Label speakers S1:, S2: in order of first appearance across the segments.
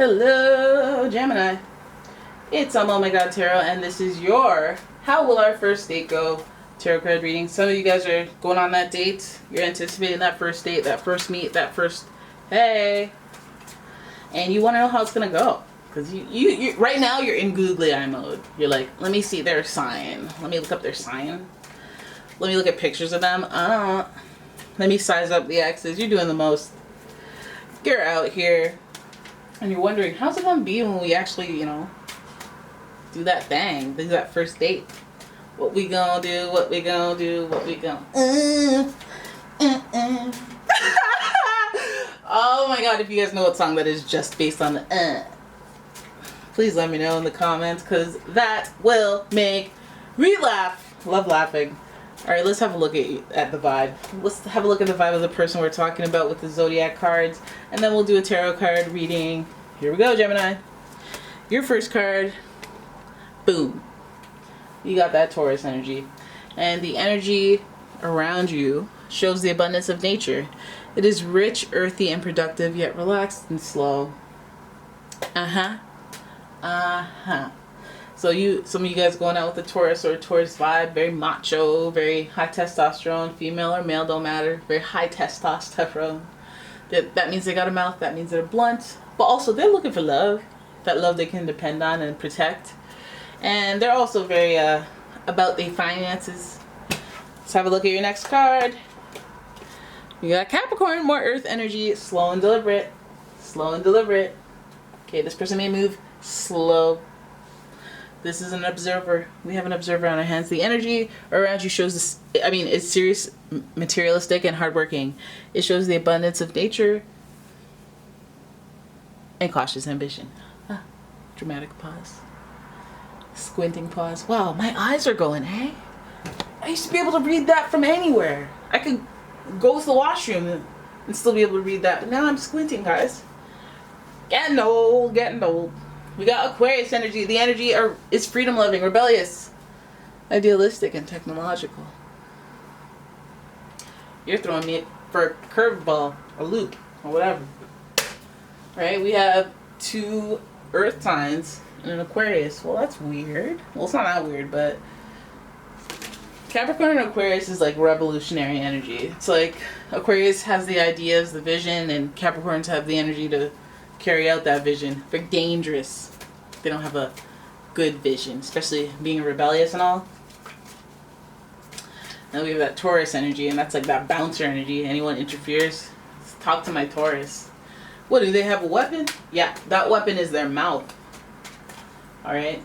S1: Hello, Gemini. It's umomg.tarot, and this is your How Will Our First Date Go tarot card reading. Some of you guys are going on that date. You're anticipating that first date, that first meet, that first hey. And you want to know how it's going to go. Because you right now you're in googly eye mode. You're like, let me see their sign. Let me look up their sign. Let me look at pictures of them. Let me size up the exes. You're doing the most. You're out here. And you're wondering, how's it going to be when we actually, do that thing, do that first date? What we gonna do, what we gonna do, what we gonna... Oh my god, if you guys know what song that is just based on the please let me know in the comments, because that will make me laugh. Love laughing. Alright, let's have a look at the vibe. Let's have a look at the vibe of the person we're talking about with the Zodiac cards, and then we'll do a tarot card reading. Here we go, Gemini. Your first card, boom. You got that Taurus energy. And the energy around you shows the abundance of nature. It is rich, earthy, and productive, yet relaxed and slow. So some of you guys going out with a Taurus or a Taurus vibe, very macho, very high testosterone, female or male, don't matter, very high testosterone. That means they got a mouth, that means they're blunt, but also they're looking for love, that love they can depend on and protect. And they're also very about their finances. Let's have a look at your next card. You got Capricorn, more earth energy, slow and deliberate. Slow and deliberate. Okay, this person may move slow. This is an observer. We have an observer on our hands. The energy around you shows this, it's serious, materialistic, and hardworking. It shows the abundance of nature and cautious ambition. Dramatic pause. Squinting pause. Wow, my eyes are going, hey? I used to be able to read that from anywhere. I could go to the washroom and still be able to read that. But now I'm squinting, guys. Getting old, getting old. We got Aquarius energy. The energy is freedom-loving, rebellious, idealistic, and technological. You're throwing me for a curveball, a loop, or whatever. Right? We have two earth signs and an Aquarius. Well, that's weird. Well, it's not that weird, but Capricorn and Aquarius is like revolutionary energy. It's like Aquarius has the ideas, the vision, and Capricorns have the energy to carry out that vision. They're dangerous. They don't have a good vision, especially being rebellious and all. Then we have that Taurus energy, and that's like that bouncer energy. Anyone interferes, talk to my Taurus. What, do they have a weapon? Yeah, that weapon is their mouth. Alright?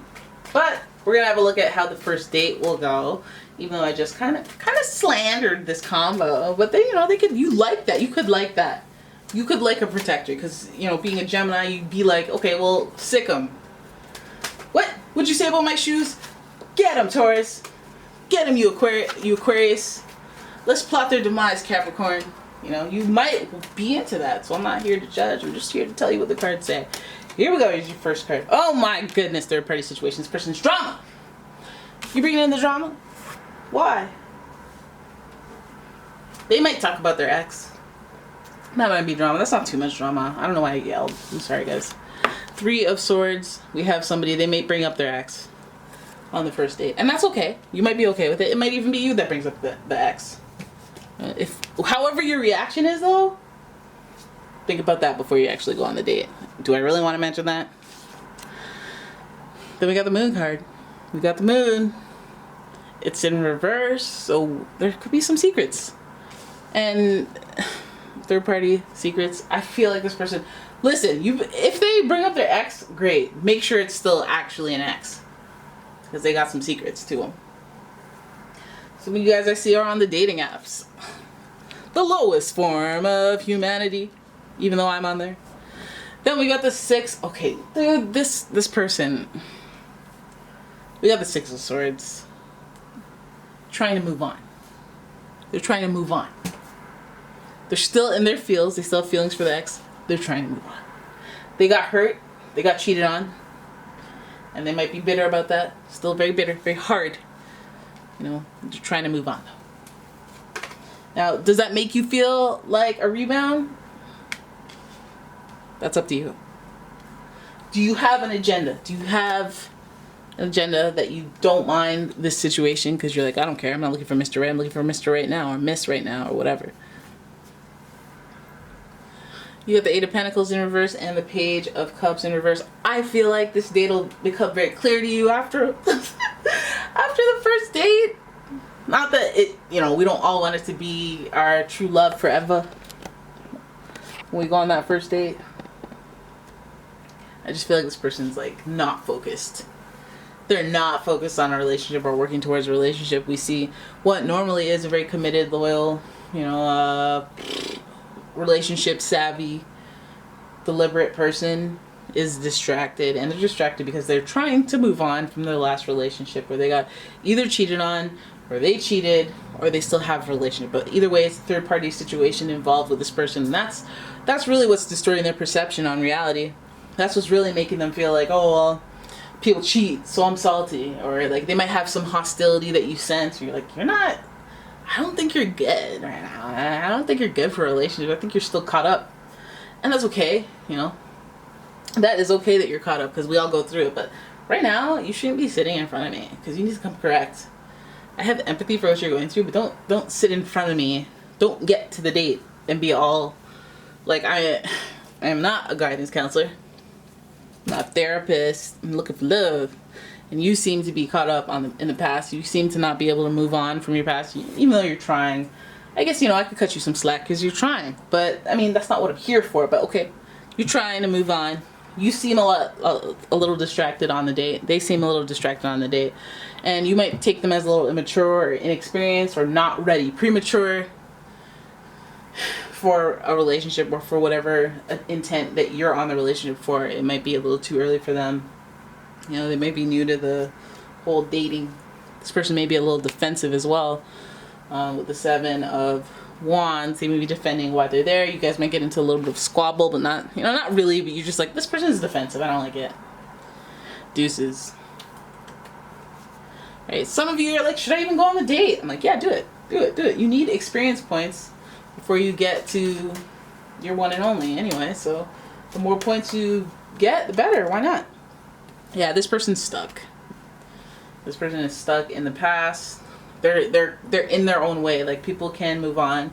S1: But we're going to have a look at how the first date will go. Even though I just kind of slandered this combo. But they, you like that. You could like that. You could like a protector. Because, being a Gemini, you'd be like, okay, well, sick 'em. What? What'd you say about my shoes? Get 'em, Taurus. Get 'em, you Aquarius. Let's plot their demise, Capricorn. You might be into that. So I'm not here to judge. I'm just here to tell you what the cards say. Here we go. Here's your first card. Oh my goodness, third party situation. This person's drama. You bringing in the drama? Why? They might talk about their ex. That might be drama. That's not too much drama. I don't know why I yelled. I'm sorry, guys. 3 of Swords. We have somebody. They may bring up their ex on the first date. And that's okay. You might be okay with it. It might even be you that brings up the ex. However your reaction is, though, think about that before you actually go on the date. Do I really want to mention that? Then we got the Moon card. We got the Moon. It's in reverse, so there could be some secrets. And third party secrets. I feel like this person... Listen, if they bring up their ex, great. Make sure it's still actually an ex. Because they got some secrets to them. Some of you guys I see are on the dating apps. The lowest form of humanity. Even though I'm on there. Then we got the 6. Okay, dude, this person. We got the 6 of Swords. Trying to move on. They're trying to move on. They're still in their feels. They still have feelings for the ex. They're trying to move on. They got hurt. They got cheated on. And they might be bitter about that. Still very bitter. Very hard. They're trying to move on. Now, does that make you feel like a rebound? That's up to you. Do you have an agenda? Do you have an agenda that you don't mind this situation because you're like, I don't care, I'm not looking for Mr. Right, I'm looking for Mr. Right now, or Miss Right now, or whatever. You have the Eight of Pentacles in reverse and the Page of Cups in reverse. I feel like this date will become very clear to you after after the first date. Not that it, you know, we don't all want it to be our true love forever when we go on that first date. I just feel like this person's like not focused. They're not focused on a relationship or working towards a relationship. We see what normally is a very committed, loyal, you know, relationship savvy, deliberate person is distracted, and they're distracted because they're trying to move on from their last relationship where they got either cheated on, or they cheated, or they still have a relationship. But either way, it's a third party situation involved with this person, and that's really what's distorting their perception on reality. That's what's really making them feel like, oh well, people cheat, so I'm salty, or like they might have some hostility that you sense. You're like, you're not. I don't think you're good right now. I don't think you're good for a relationship. I think you're still caught up. And that's okay, you know. That is okay that you're caught up because we all go through it. But right now, you shouldn't be sitting in front of me because you need to come correct. I have empathy for what you're going through, but don't sit in front of me. Don't get to the date and be all like, I am not a guidance counselor. I'm not a therapist. I'm looking for love. And you seem to be caught up in the past. You seem to not be able to move on from your past, even though you're trying. I guess, you know, I could cut you some slack because you're trying. But, I mean, that's not what I'm here for. But, okay, you're trying to move on. You seem a little distracted on the date. They seem a little distracted on the date. And you might take them as a little immature or inexperienced or not ready, premature for a relationship or for whatever intent that you're on the relationship for. It might be a little too early for them. You know, they may be new to the whole dating. This person may be a little defensive as well. With the Seven of Wands, they may be defending why they're there. You guys might get into a little bit of squabble, but not, you know, not really. But you're just like, this person is defensive. I don't like it. Deuces. Right? Some of you are like, should I even go on the date? I'm like, yeah, do it. Do it. Do it. You need experience points before you get to your one and only anyway. So the more points you get, the better. Why not? Yeah, this person's stuck. This person is stuck in the past. They're in their own way. Like, people can move on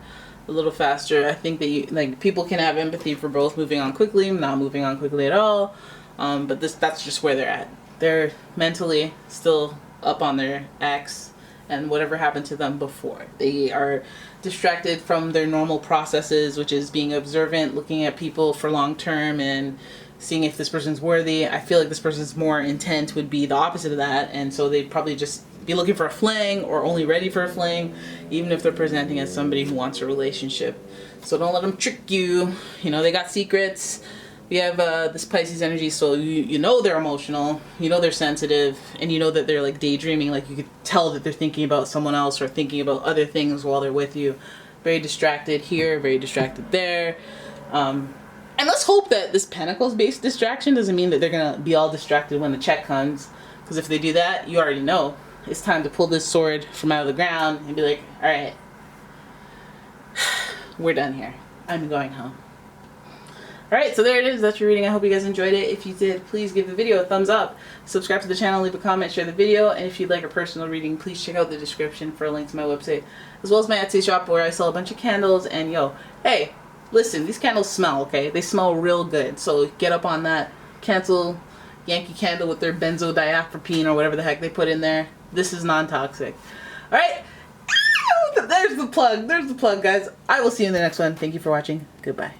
S1: a little faster. I think that people can have empathy for both moving on quickly, not moving on quickly at all. But that's just where they're at. They're mentally still up on their ex and whatever happened to them before. They are distracted from their normal processes, which is being observant, looking at people for long term, and seeing if this person's worthy. I feel like this person's more intent would be the opposite of that, and so they'd probably just be looking for a fling or only ready for a fling, even if they're presenting as somebody who wants a relationship. So don't let them trick you. You know, they got secrets. We have this Pisces energy, so you know they're emotional, you know they're sensitive, and you know that they're like daydreaming. Like, you could tell that they're thinking about someone else or thinking about other things while they're with you. Very distracted here, very distracted there. And let's hope that this Pentacles-based distraction doesn't mean that they're going to be all distracted when the check comes. Because if they do that, you already know. It's time to pull this sword from out of the ground and be like, alright, we're done here. I'm going home. Alright, so there it is. That's your reading. I hope you guys enjoyed it. If you did, please give the video a thumbs up. Subscribe to the channel, leave a comment, share the video. And if you'd like a personal reading, please check out the description for a link to my website, as well as my Etsy shop where I sell a bunch of candles. And hey, listen, these candles smell, okay? They smell real good. So get up on that. Cancel Yankee Candle with their benzodiazepine or whatever the heck they put in there. This is non-toxic. Alright? There's the plug. There's the plug, guys. I will see you in the next one. Thank you for watching. Goodbye.